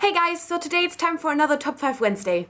Hey guys, so today it's time for another Top 5 Wednesday.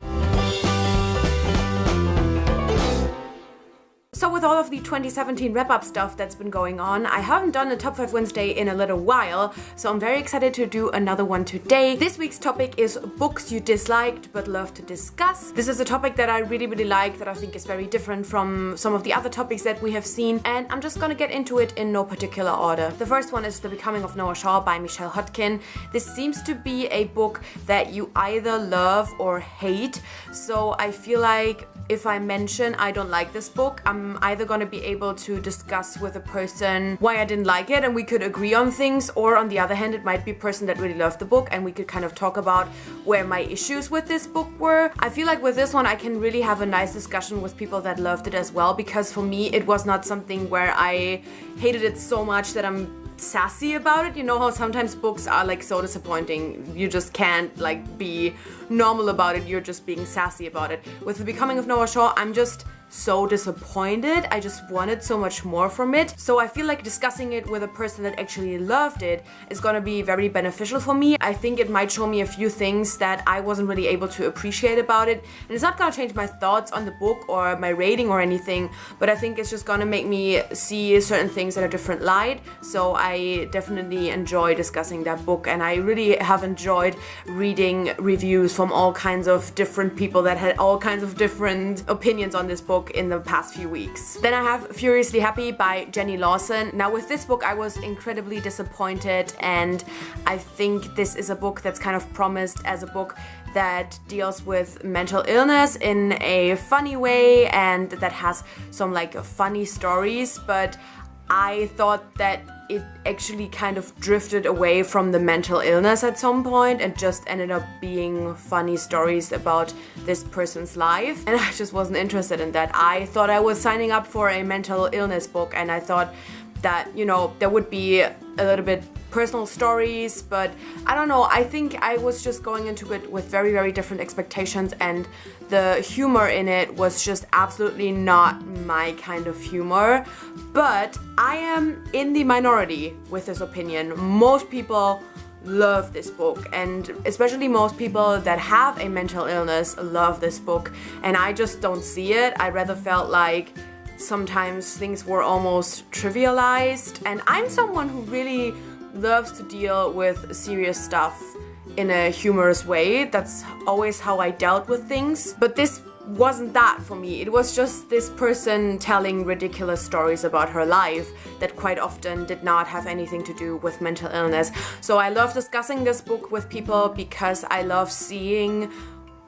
So with all of the 2017 wrap-up stuff that's been going on, I haven't done a Top 5 Wednesday in a little while, so I'm very excited to do another one today. This week's topic is books you disliked but love to discuss. This is a topic that I really like, that I think is very different from some of the other topics that we have seen, and I'm just gonna get into it in no particular order. The first one is The Becoming of Noah Shaw by Michelle Hodkin. This seems to be a book that you either love or hate, so I feel like if I mention I don't like this book, I'm either going to be able to discuss with a person why I didn't like it and we could agree on things, or on the other hand, it might be a person that really loved the book and we could kind of talk about where my issues with this book were. I feel like with this one I can really have a nice discussion with people that loved it as well, because for me it was not something where I hated it so much that I'm sassy about it. You know how sometimes books are like so disappointing, you just can't like be normal about it, you're just being sassy about it. With The Becoming of Noah Shaw, I'm just so disappointed. I just wanted so much more from it. So I feel like discussing it with a person that actually loved it is gonna be very beneficial for me. I think it might show me a few things that I wasn't really able to appreciate about it. And it's not gonna change my thoughts on the book or my rating or anything, but I think it's just gonna make me see certain things in a different light. So I definitely enjoy discussing that book, and I really have enjoyed reading reviews from all kinds of different people that had all kinds of different opinions on this book in the past few weeks. Then I have Furiously Happy by Jenny Lawson. Now with this book I was incredibly disappointed, and I think this is a book that's kind of promised as a book that deals with mental illness in a funny way and that has some like funny stories, but I thought that it actually kind of drifted away from the mental illness at some point and just ended up being funny stories about this person's life, and I just wasn't interested in that. I thought I was signing up for a mental illness book, and I thought that, you know, there would be a little bit personal stories, but I don't know, I think I was just going into it with very different expectations, and the humor in it was just absolutely not my kind of humor. But I am in the minority with this opinion. Most people love this book, and especially most people that have a mental illness love this book, and I just don't see it. I rather felt like sometimes things were almost trivialized, and I'm someone who really loves to deal with serious stuff in a humorous way. That's always how I dealt with things, but this wasn't that for me. It was just this person telling ridiculous stories about her life that quite often did not have anything to do with mental illness. So I love discussing this book with people because I love seeing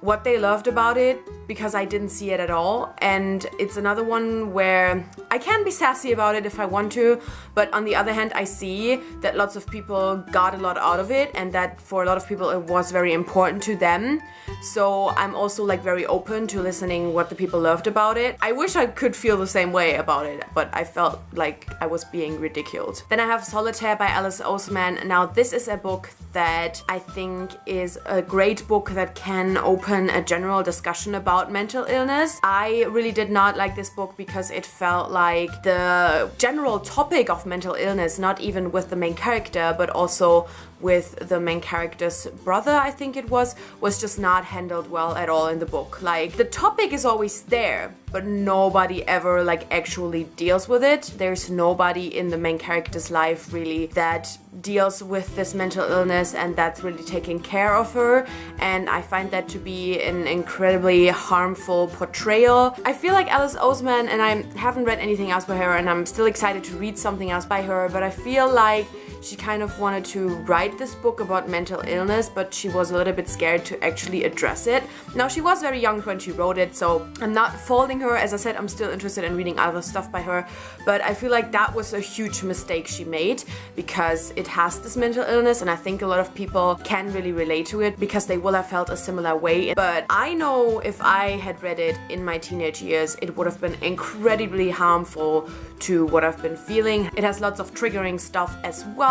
what they loved about it, because I didn't see it at all. And it's another one where I can be sassy about it if I want to, but on the other hand I see that lots of people got a lot out of it, and that for a lot of people it was very important to them. So I'm also like very open to listening what the people loved about it. I wish I could feel the same way about it, but I felt like I was being ridiculed. Then I have Solitaire by Alice Oseman. Now this is a book that I think is a great book that can open a general discussion about mental illness. I really did not like this book because it felt like the general topic of mental illness, not even with the main character, but also with the main character's brother, I think it was just not handled well at all in the book. Like, the topic is always there, but nobody ever like actually deals with it. There's nobody in the main character's life really that deals with this mental illness and that's really taking care of her, and I find that to be an incredibly harmful portrayal. I feel like Alice Oseman, and I haven't read anything else by her, and I'm still excited to read something else by her, but I feel like she kind of wanted to write this book about mental illness, but she was a little bit scared to actually address it. Now, she was very young when she wrote it, so I'm not faulting her. As I said, I'm still interested in reading other stuff by her, but I feel like that was a huge mistake she made, because it has this mental illness, and I think a lot of people can really relate to it because they will have felt a similar way. But I know if I had read it in my teenage years, it would have been incredibly harmful to what I've been feeling. It has lots of triggering stuff as well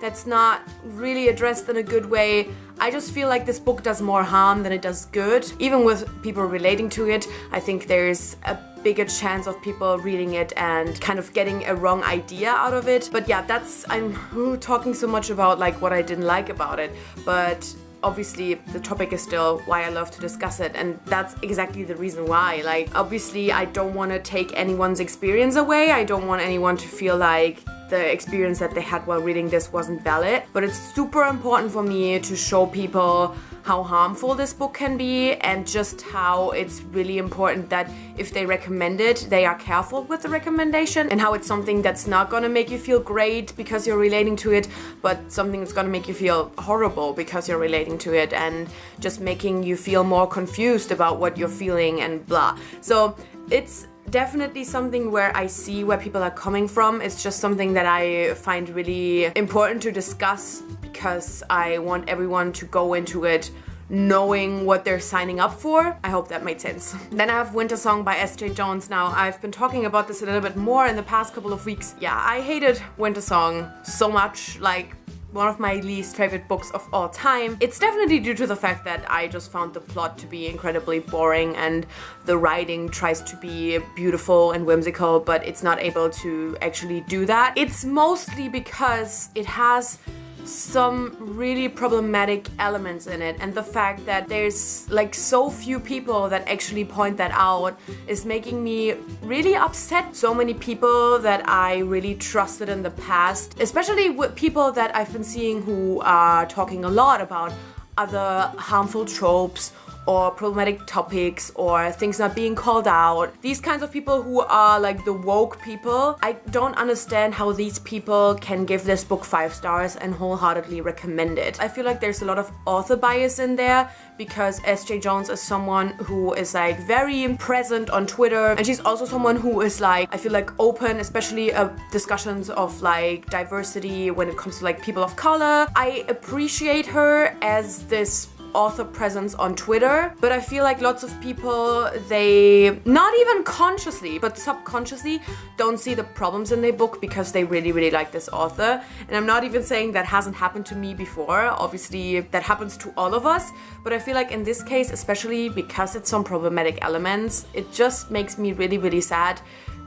that's not really addressed in a good way. I just feel like this book does more harm than it does good. Even with people relating to it, I think there's a bigger chance of people reading it and kind of getting a wrong idea out of it. But yeah, I'm talking so much about like what I didn't like about it, but obviously the topic is still why I love to discuss it, and that's exactly the reason why. Like, obviously I don't want to take anyone's experience away. I don't want anyone to feel like the experience that they had while reading this wasn't valid, but it's super important for me to show people how harmful this book can be, and just how it's really important that if they recommend it, they are careful with the recommendation, and how it's something that's not gonna make you feel great because you're relating to it, but something that's gonna make you feel horrible because you're relating to it, and just making you feel more confused about what you're feeling and blah. So it's definitely something where I see where people are coming from. It's just something that I find really important to discuss, because I want everyone to go into it knowing what they're signing up for. I hope that made sense. Then I have Winter Song by S.J. Jones. Now, I've been talking about this a little bit more in the past couple of weeks. Yeah, I hated Winter Song so much, like one of my least favorite books of all time. It's definitely due to the fact that I just found the plot to be incredibly boring, and the writing tries to be beautiful and whimsical, but it's not able to actually do that. It's mostly because it has some really problematic elements in it, and the fact that there's like so few people that actually point that out is making me really upset. So many people that I really trusted in the past, especially with people that I've been seeing who are talking a lot about other harmful tropes or problematic topics or things not being called out. These kinds of people who are like the woke people, I don't understand how these people can give this book 5 stars and wholeheartedly recommend it. I feel like there's a lot of author bias in there, because S.J. Jones is someone who is like very present on Twitter, and she's also someone who is like, I feel like open, especially discussions of like diversity when it comes to like people of color. I appreciate her as this author presence on Twitter, but I feel like lots of people, they not even consciously but subconsciously don't see the problems in their book because they really like this author. And I'm not even saying that hasn't happened to me before. Obviously that happens to all of us, but I feel like in this case, especially because it's some problematic elements, it just makes me really sad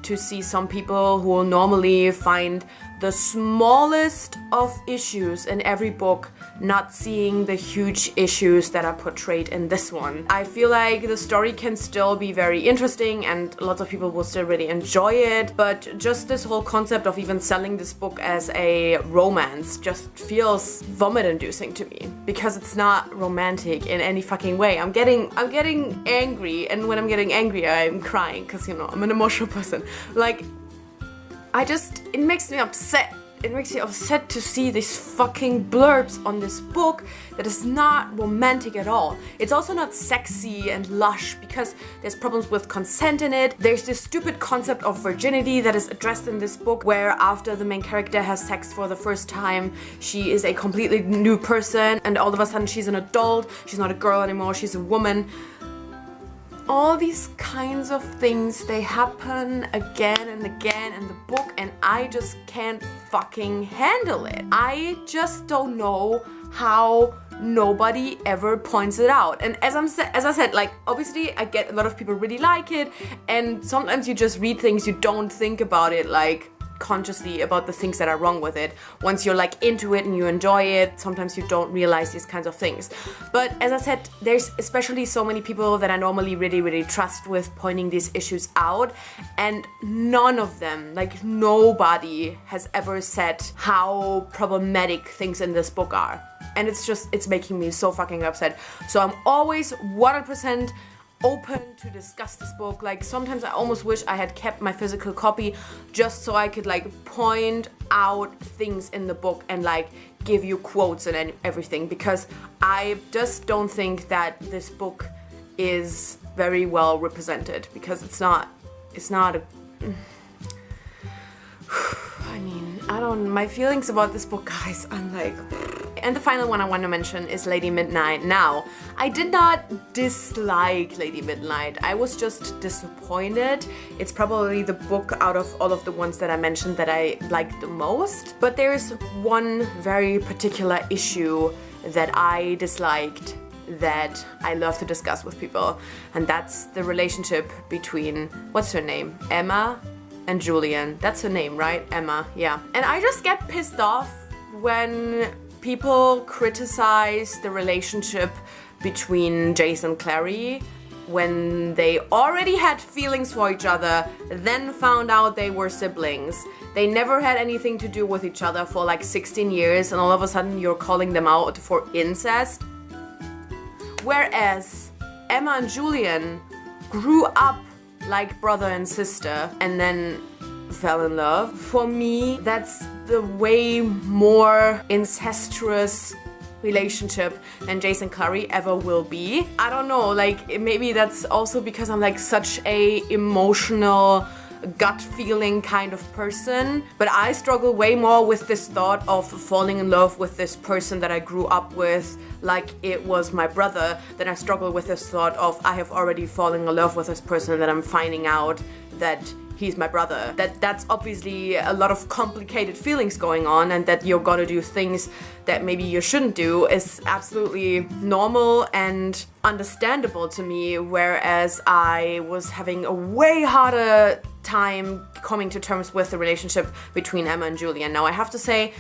to see some people who will normally find the smallest of issues in every book not seeing the huge issues that are portrayed in this one. I feel like the story can still be very interesting and lots of people will still really enjoy it, but just this whole concept of even selling this book as a romance just feels vomit-inducing to me, because it's not romantic in any fucking way. I'm getting angry, and when I'm getting angry I'm crying, because you know, I'm an emotional person. Like, it makes me upset. It makes me upset to see these fucking blurbs on this book that is not romantic at all. It's also not sexy and lush, because there's problems with consent in it. There's this stupid concept of virginity that is addressed in this book, where after the main character has sex for the first time, she is a completely new person, and all of a sudden she's an adult. She's not a girl anymore, she's a woman. All these kinds of things, they happen again and again in the book, and I just can't fucking handle it. I just don't know how nobody ever points it out. And as I said, like, obviously I get a lot of people really like it, and sometimes you just read things, you don't think about it like consciously about the things that are wrong with it. Once you're like into it and you enjoy it, sometimes you don't realize these kinds of things. But as I said, there's especially so many people that I normally really trust with pointing these issues out, and none of them, like nobody, has ever said how problematic things in this book are. And it's making me so fucking upset. So I'm always 100% open to discuss this book. Like, sometimes I almost wish I had kept my physical copy just so I could like point out things in the book and like give you quotes and everything, because I just don't think that this book is very well represented, because it's not a I mean, my feelings about this book, guys, I'm like... And the final one I want to mention is Lady Midnight. Now, I did not dislike Lady Midnight. I was just disappointed. It's probably the book out of all of the ones that I mentioned that I liked the most. But there is one very particular issue that I disliked that I love to discuss with people. And that's the relationship between, what's her name? Emma and Julian. That's her name, right? Emma, yeah. And I just get pissed off when people criticize the relationship between Jace and Clary when they already had feelings for each other, then found out they were siblings. They never had anything to do with each other for like 16 years, and all of a sudden you're calling them out for incest. Whereas Emma and Julian grew up like brother and sister and then fell in love. For me, that's the way more incestuous relationship than Jace and Clary ever will be. I don't know, like maybe that's also because I'm like such a emotional, gut feeling kind of person, but I struggle way more with this thought of falling in love with this person that I grew up with like it was my brother, than I struggle with this thought of I have already fallen in love with this person that I'm finding out that he's my brother. That's obviously a lot of complicated feelings going on, and that you're gonna do things that maybe you shouldn't do is absolutely normal and understandable to me, whereas I was having a way harder time coming to terms with the relationship between Emma and Julian. Now I have to say,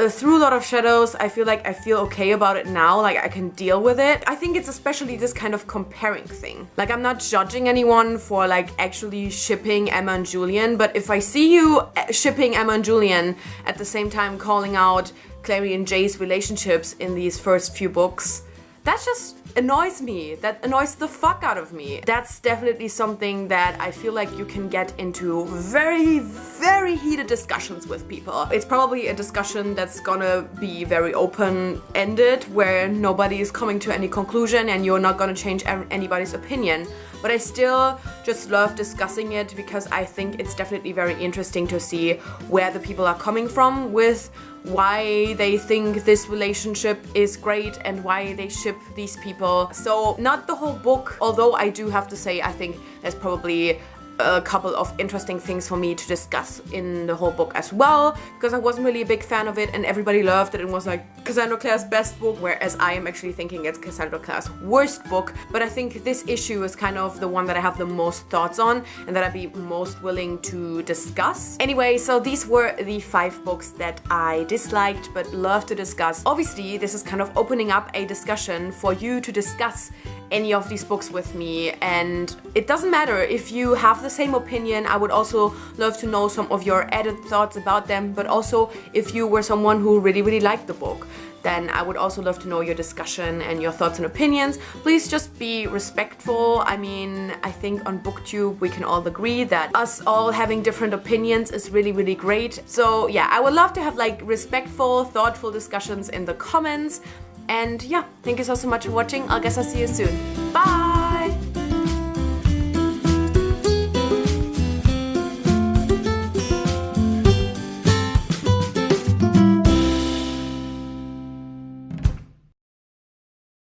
through a lot of shadows, I feel like I feel okay about it now, like I can deal with it. I think it's especially this kind of comparing thing. Like I'm not judging anyone for like actually shipping Emma and Julian, but if I see you shipping Emma and Julian at the same time calling out Clary and Jay's relationships in these first few books, that just annoys me. That annoys the fuck out of me. That's definitely something that I feel like you can get into very, very heated discussions with people. It's probably a discussion that's gonna be very open-ended, where nobody is coming to any conclusion and you're not gonna change anybody's opinion. But I still just love discussing it because I think it's definitely very interesting to see where the people are coming from with why they think this relationship is great and why they ship these people. So not the whole book, although I do have to say I think there's probably a couple of interesting things for me to discuss in the whole book as well, because I wasn't really a big fan of it and everybody loved it and was like Cassandra Clare's best book, whereas I am actually thinking it's Cassandra Clare's worst book. But I think this issue is kind of the one that I have the most thoughts on and that I'd be most willing to discuss. Anyway, so these were the 5 books that I disliked but love to discuss. Obviously, this is kind of opening up a discussion for you to discuss any of these books with me, and it doesn't matter if you have the same opinion. I would also love to know some of your added thoughts about them, but also if you were someone who really liked the book, then I would also love to know your discussion and your thoughts and opinions. Please just be respectful. I mean, I think on BookTube we can all agree that us all having different opinions is really great. So yeah, I would love to have like respectful, thoughtful discussions in the comments. And yeah, thank you so much for watching. I guess I'll see you soon. Bye!